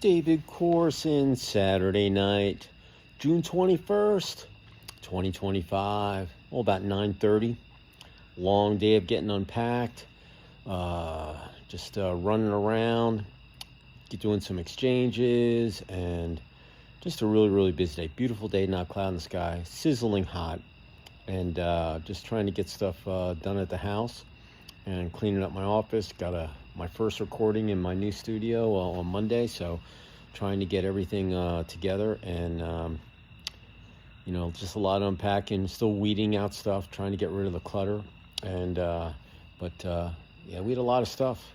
David Corson, Saturday night, June 21st, 2025, about 9:30. Long day of getting unpacked, just running around, doing some exchanges, and just a really, really busy day. Beautiful day, not cloud in the sky, sizzling hot, and just trying to get stuff done at the house and cleaning up my office. Got my first recording in my new studio on Monday, so trying to get everything together, and just a lot of unpacking, still weeding out stuff, trying to get rid of the clutter, and we had a lot of stuff,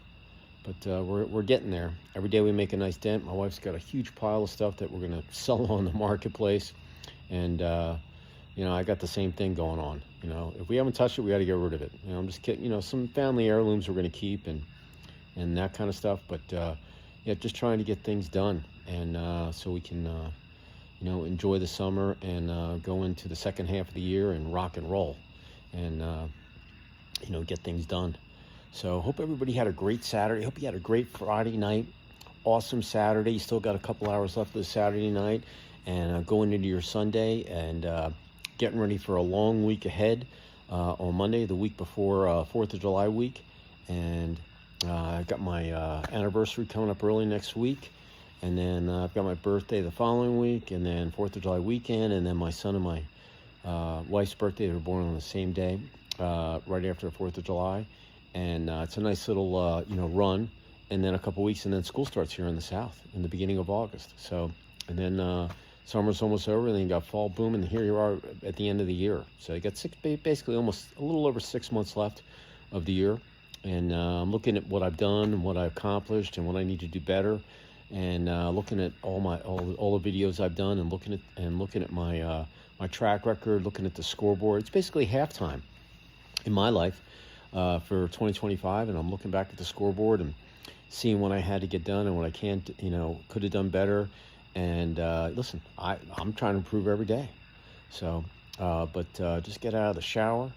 but we're getting there. Every day we make a nice dent. My wife's got a huge pile of stuff that we're going to sell on the marketplace, and I got the same thing going on. If we haven't touched it, we got to get rid of it. I'm just kidding. Some family heirlooms we're going to keep, and that kind of stuff, but just trying to get things done, and so we can enjoy the summer and go into the second half of the year and rock and roll, and get things done. So hope everybody had a great Saturday. Hope you had a great Friday night. Awesome Saturday. You still got a couple hours left of the Saturday night, and going into your Sunday, and getting ready for a long week ahead on Monday, the week before 4th of July week. And I've got my anniversary coming up early next week. And then I've got my birthday the following week, and then 4th of July weekend, and then my son and my wife's birthday. They were born on the same day, right after the 4th of July. And it's a nice little, run. And then a couple weeks, and then school starts here in the South in the beginning of August. So, and then summer's almost over, and then you got fall boom, and here you are at the end of the year. So you got basically almost a little over 6 months left of the year. And I'm looking at what I've done and what I've accomplished and what I need to do better. And looking at all the videos I've done, and looking at my my track record, looking at the scoreboard. It's basically halftime in my life for 2025, and I'm looking back at the scoreboard and seeing what I had to get done and what I could have done better. And listen, I'm trying to improve every day. So, just get out of the shower.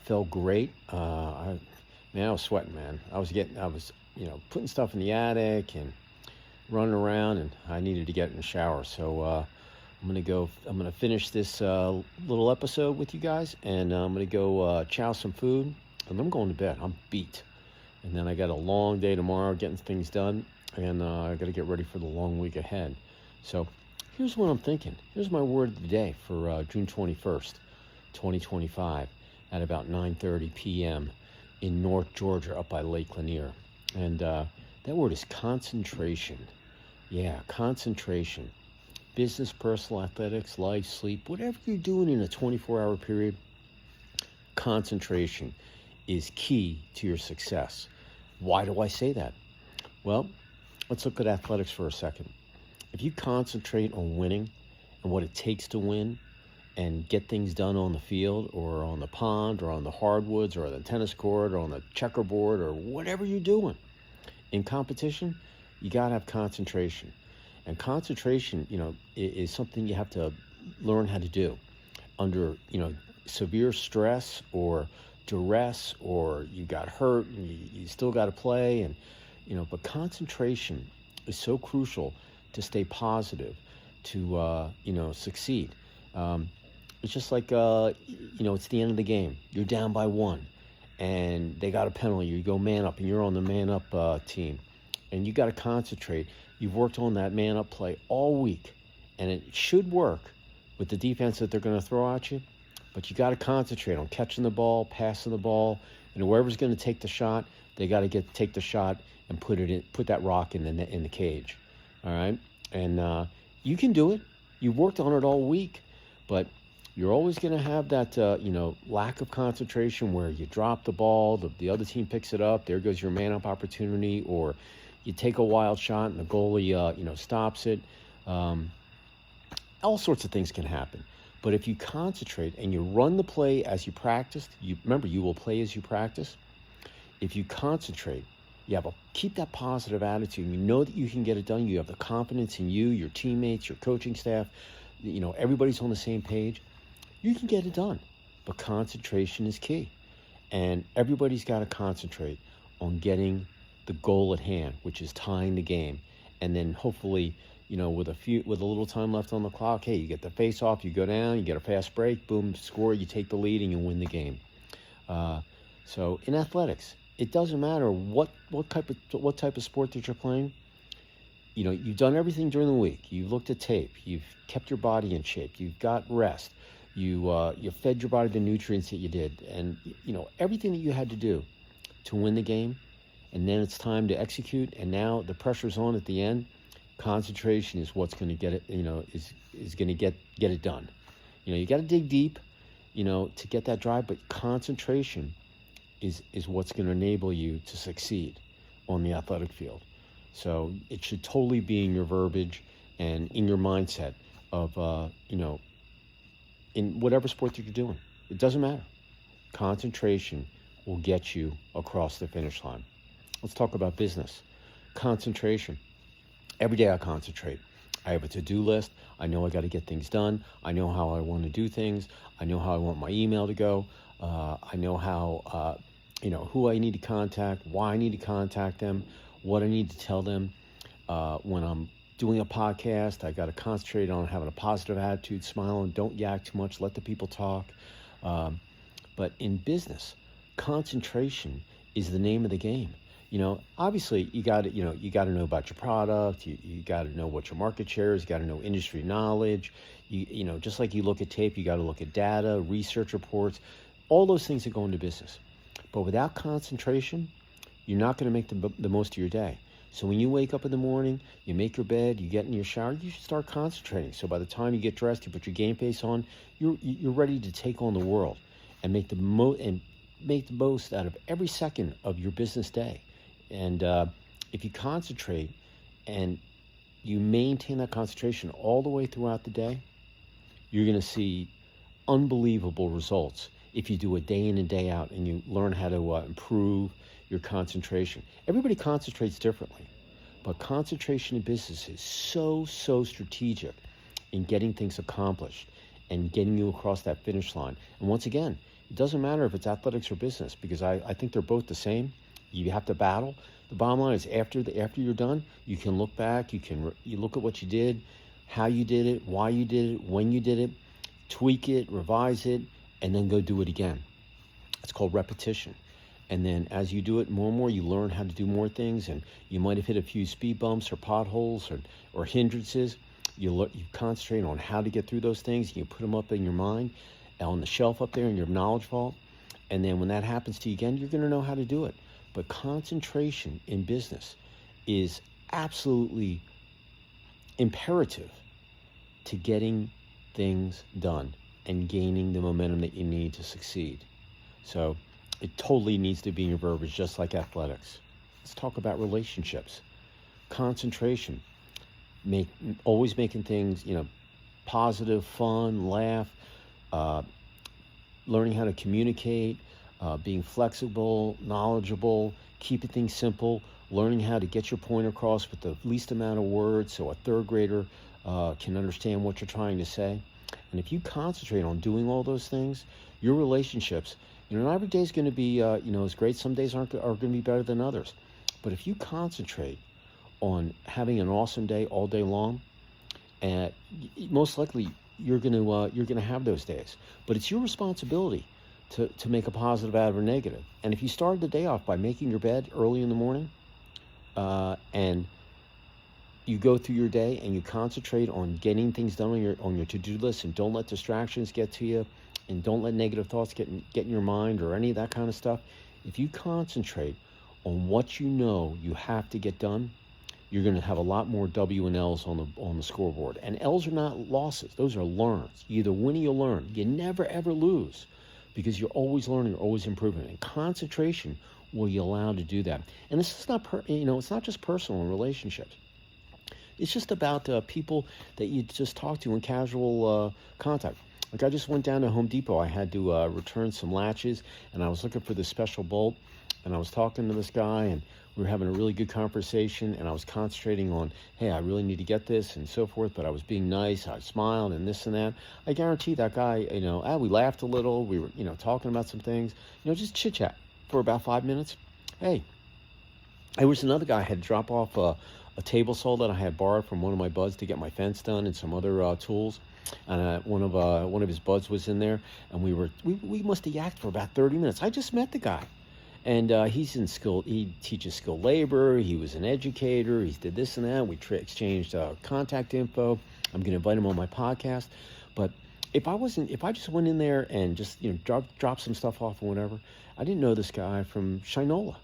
Felt great. I was sweating, man. I was putting stuff in the attic and running around, and I needed to get in the shower. So I'm gonna finish this little episode with you guys, and I'm gonna go chow some food, and I'm going to bed. I'm beat. And then I got a long day tomorrow getting things done, and I got to get ready for the long week ahead. So here's what I'm thinking. Here's my word of the day for June 21st, 2025, at about 9:30 p.m. in North Georgia, up by Lake Lanier. And that word is concentration. Yeah, concentration. Business, personal, athletics, life, sleep, whatever you're doing in a 24-hour period, concentration is key to your success. Why do I say that? Well, let's look at athletics for a second. If you concentrate on winning and what it takes to win, and get things done on the field or on the pond or on the hardwoods or on the tennis court or on the checkerboard or whatever you're doing in competition, you got to have concentration. And concentration, is something you have to learn how to do under, severe stress or duress, or you got hurt and you still got to play. And, but concentration is so crucial to stay positive, to, succeed. It's just like, it's the end of the game. You're down by one, and they got a penalty. You go man up, and you're on the man up team. And you got to concentrate. You've worked on that man up play all week, and it should work with the defense that they're going to throw at you. But you got to concentrate on catching the ball, passing the ball, and whoever's going to take the shot, they got to take the shot and put that rock in the cage. All right, and you can do it. You worked on it all week, but you're always going to have that, lack of concentration where you drop the ball, the other team picks it up, there goes your man-up opportunity, or you take a wild shot and the goalie, stops it. All sorts of things can happen. But if you concentrate and you run the play as you practiced, remember, you will play as you practice. If you concentrate, keep that positive attitude. You know that you can get it done. You have the confidence in you, your teammates, your coaching staff. Everybody's on the same page. You can get it done. But concentration is key. And everybody's got to concentrate on getting the goal at hand, which is tying the game. and then hopefully, with a little time left on the clock, hey, you get the face off, you go down, you get a fast break, boom, score, you take the lead, and you win the game. So in athletics, it doesn't matter what type of sport that you're playing. You've done everything during the week. You've looked at tape. You've kept your body in shape. You've got rest. You fed your body the nutrients that you did, and everything that you had to do to win the game. And then it's time to execute. And now the pressure's on at the end. Concentration is what's going to get it. Is going to get it done. You got to dig deep, to get that drive. But concentration is what's going to enable you to succeed on the athletic field. So it should totally be in your verbiage and in your mindset of, in whatever sport that you're doing. It doesn't matter. Concentration will get you across the finish line. Let's talk about business. Concentration. Every day I concentrate. I have a to-do list. I know I got to get things done. I know how I want to do things. I know how I want my email to go. I know how, who I need to contact, why I need to contact them, what I need to tell them. When I'm doing a podcast, I got to concentrate on having a positive attitude, smiling, don't yak too much, let the people talk. But in business, concentration is the name of the game. Obviously you got to know about your product. You got to know what your market share is. You got to know industry knowledge. Just like you look at tape, you got to look at data, research reports, all those things that go into business. But without concentration, you're not going to make the most of your day. So when you wake up in the morning, you make your bed, you get in your shower, you should start concentrating. So by the time you get dressed, you put your game face on, you're ready to take on the world and make the most out of every second of your business day. And if you concentrate and you maintain that concentration all the way throughout the day, you're going to see unbelievable results if you do it day in and day out and you learn how to improve your concentration. Everybody concentrates differently, but concentration in business is so strategic in getting things accomplished and getting you across that finish line. And once again, it doesn't matter if it's athletics or business, because I think they're both the same. You have to battle. The bottom line is after you're done, you can look back, you look at what you did, how you did it, why you did it, when you did it, tweak it, revise it, and then go do it again. It's called repetition. And then as you do it more and more, you learn how to do more things, and you might have hit a few speed bumps or potholes or hindrances. You concentrate on how to get through those things, and you put them up in your mind, on the shelf up there in your knowledge vault. And then when that happens to you again, you're going to know how to do it. But concentration in business is absolutely imperative to getting things done and gaining the momentum that you need to succeed. So it totally needs to be in your verbiage, just like athletics. Let's talk about relationships. Concentration. Always making things, positive, fun, laugh, learning how to communicate, being flexible, knowledgeable, keeping things simple, learning how to get your point across with the least amount of words so a third grader can understand what you're trying to say. And if you concentrate on doing all those things, your relationships, not every day is going to be, as great. Some days are going to be better than others. But if you concentrate on having an awesome day all day long, and most likely you're going to have those days. But it's your responsibility to make a positive out of a negative. And if you started the day off by making your bed early in the morning, and you go through your day and you concentrate on getting things done on your to-do list, and don't let distractions get to you, and don't let negative thoughts get in your mind or any of that kind of stuff. If you concentrate on what you have to get done, you're going to have a lot more W and L's on the scoreboard. And L's are not losses; those are learns. You either win or you learn. You never ever lose, because you're always learning, you're always improving. And concentration will you allow to do that. And this is not it's not just personal in relationships. It's just about people that you just talk to in casual contact. Like I just went down to Home Depot. I had to return some latches, and I was looking for this special bolt, and I was talking to this guy, and we were having a really good conversation, and I was concentrating on, hey, I really need to get this and so forth, but I was being nice, I smiled and this and that. I guarantee that guy, we laughed a little, we were, talking about some things, just chit-chat for about 5 minutes. Hey, there was another guy I had to drop off a table saw that I had borrowed from one of my buds to get my fence done and some other tools. And one of his buds was in there, and we must have yacked for about 30 minutes. I just met the guy. And he's in skill. He teaches skilled labor. He was an educator. He did this and that. We exchanged contact info. I'm going to invite him on my podcast. But if I just went in there and just drop some stuff off or whatever, I didn't know this guy from Shinola.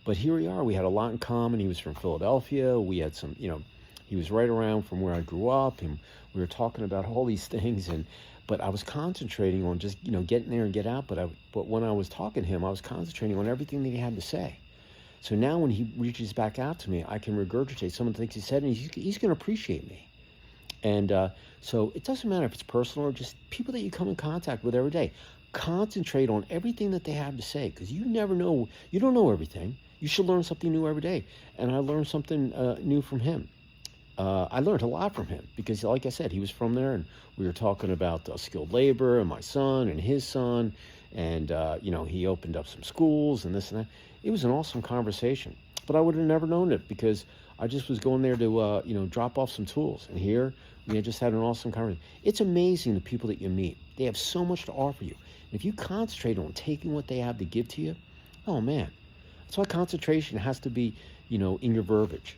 But here we are. We had a lot in common. He was from Philadelphia. We had some, he was right around from where I grew up, and we were talking about all these things. But I was concentrating on just, getting there and get out. But when I was talking to him, I was concentrating on everything that he had to say. So now when he reaches back out to me, I can regurgitate some of the things he said, and he's going to appreciate me. And so it doesn't matter if it's personal or just people that you come in contact with every day. Concentrate on everything that they have to say, because you never know. You don't know everything. You should learn something new every day. And I learned something new from him. I learned a lot from him because, like I said, he was from there, and we were talking about skilled labor and my son and his son, and he opened up some schools and this and that. It was an awesome conversation, but I would have never known it because I just was going there to drop off some tools, and here we had just had an awesome conversation. It's amazing the people that you meet. They have so much to offer you. And if you concentrate on taking what they have to give to you, oh man, that's why concentration has to be in your verbiage.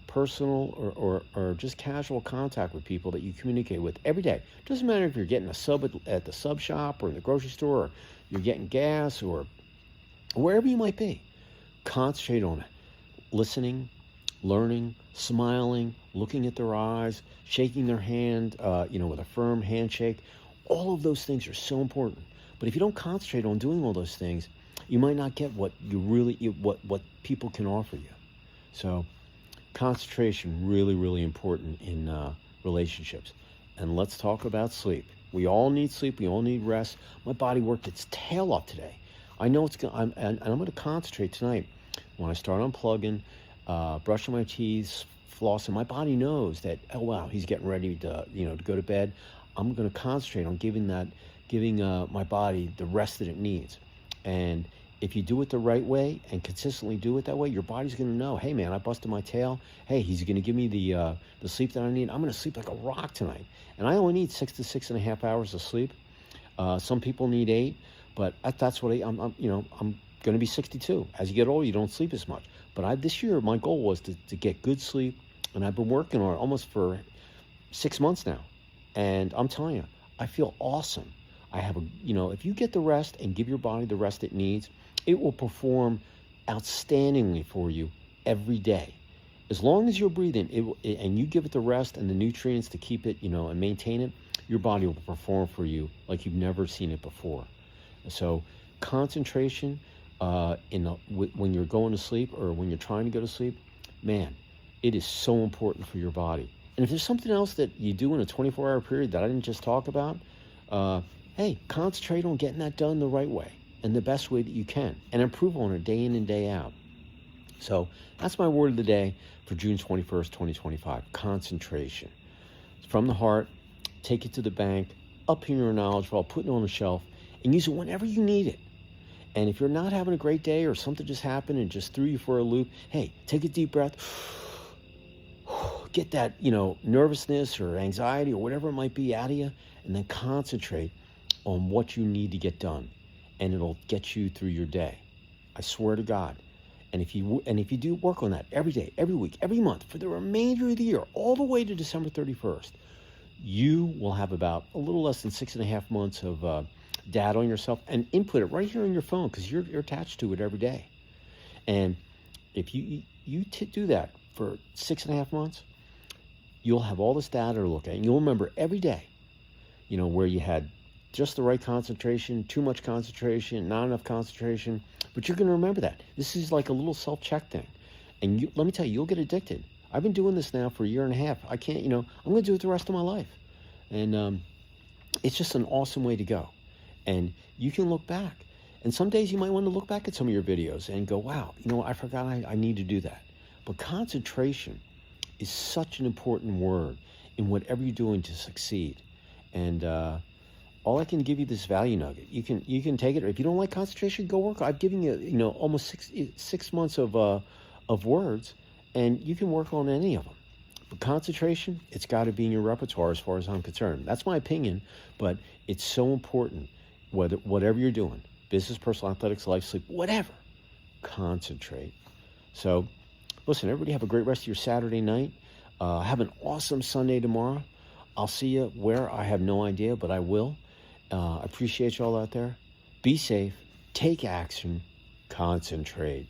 Personal or just casual contact with people that you communicate with every day. Doesn't matter if you're getting a sub at the sub shop or in the grocery store, or you're getting gas or wherever you might be. Concentrate on it. Listening, learning, smiling, looking at their eyes, shaking their hand, with a firm handshake. All of those things are so important. But if you don't concentrate on doing all those things, you might not get what what people can offer you. So concentration, really, really important in relationships. And let's talk about sleep. We all need sleep. We all need rest. My body worked its tail off today. I know I'm going to concentrate tonight. When I start unplugging, brushing my teeth, flossing, my body knows that, oh wow, he's getting ready to go to bed. I'm going to concentrate on giving my body the rest that it needs. And if you do it the right way and consistently do it that way, your body's going to know, hey man, I busted my tail. Hey, he's going to give me the sleep that I need. I'm going to sleep like a rock tonight. And I only need 6 to 6.5 hours of sleep. Some people need 8, but that's what I'm going to be 62. As you get older, you don't sleep as much. But this year, my goal was to get good sleep, and I've been working on it almost for 6 months now. And I'm telling you, I feel awesome. I have if you get the rest and give your body the rest it needs, it will perform outstandingly for you every day. As long as you're breathing, and you give it the rest and the nutrients to keep it, and maintain it, your body will perform for you like you've never seen it before. So concentration when you're going to sleep or when you're trying to go to sleep, man, it is so important for your body. And if there's something else that you do in a 24-hour period that I didn't just talk about, hey, concentrate on getting that done the right way and the best way that you can, and improve on it day in and day out. So that's my word of the day for June 21st, 2025, concentration. From the heart, take it to the bank, up in your knowledge while putting it on the shelf, and use it whenever you need it. And if you're not having a great day or something just happened and just threw you for a loop, hey, take a deep breath, get that, nervousness or anxiety or whatever it might be out of you, and then concentrate on what you need to get done. And it'll get you through your day. I swear to God. And if you do work on that every day, every week, every month, for the remainder of the year, all the way to December 31st, you will have about a little less than 6.5 months of data on yourself, and input it right here on your phone, because you're attached to it every day. And if you do that for 6.5 months, you'll have all this data to look at, and you'll remember every day, where you had just the right concentration, too much concentration, not enough concentration. But you're going to remember that. This is like a little self-check thing. And let me tell you, you'll get addicted. I've been doing this now for 1.5 years. I can't, I'm going to do it the rest of my life. And it's just an awesome way to go. And you can look back. And some days you might want to look back at some of your videos and go, wow, I forgot I need to do that. But concentration is such an important word in whatever you're doing to succeed. And all I can give you this value nugget. You can take it. If you don't like concentration, go work. I've given you almost six months of words, And you can work on any of them. But concentration, it's got to be in your repertoire as far as I'm concerned. That's my opinion, but it's so important, whatever you're doing, business, personal, athletics, life, sleep, whatever, concentrate. So, listen, everybody have a great rest of your Saturday night. Have an awesome Sunday tomorrow. I'll see you where, I have no idea, but I will. I appreciate you all out there. Be safe. Take action. Concentrate.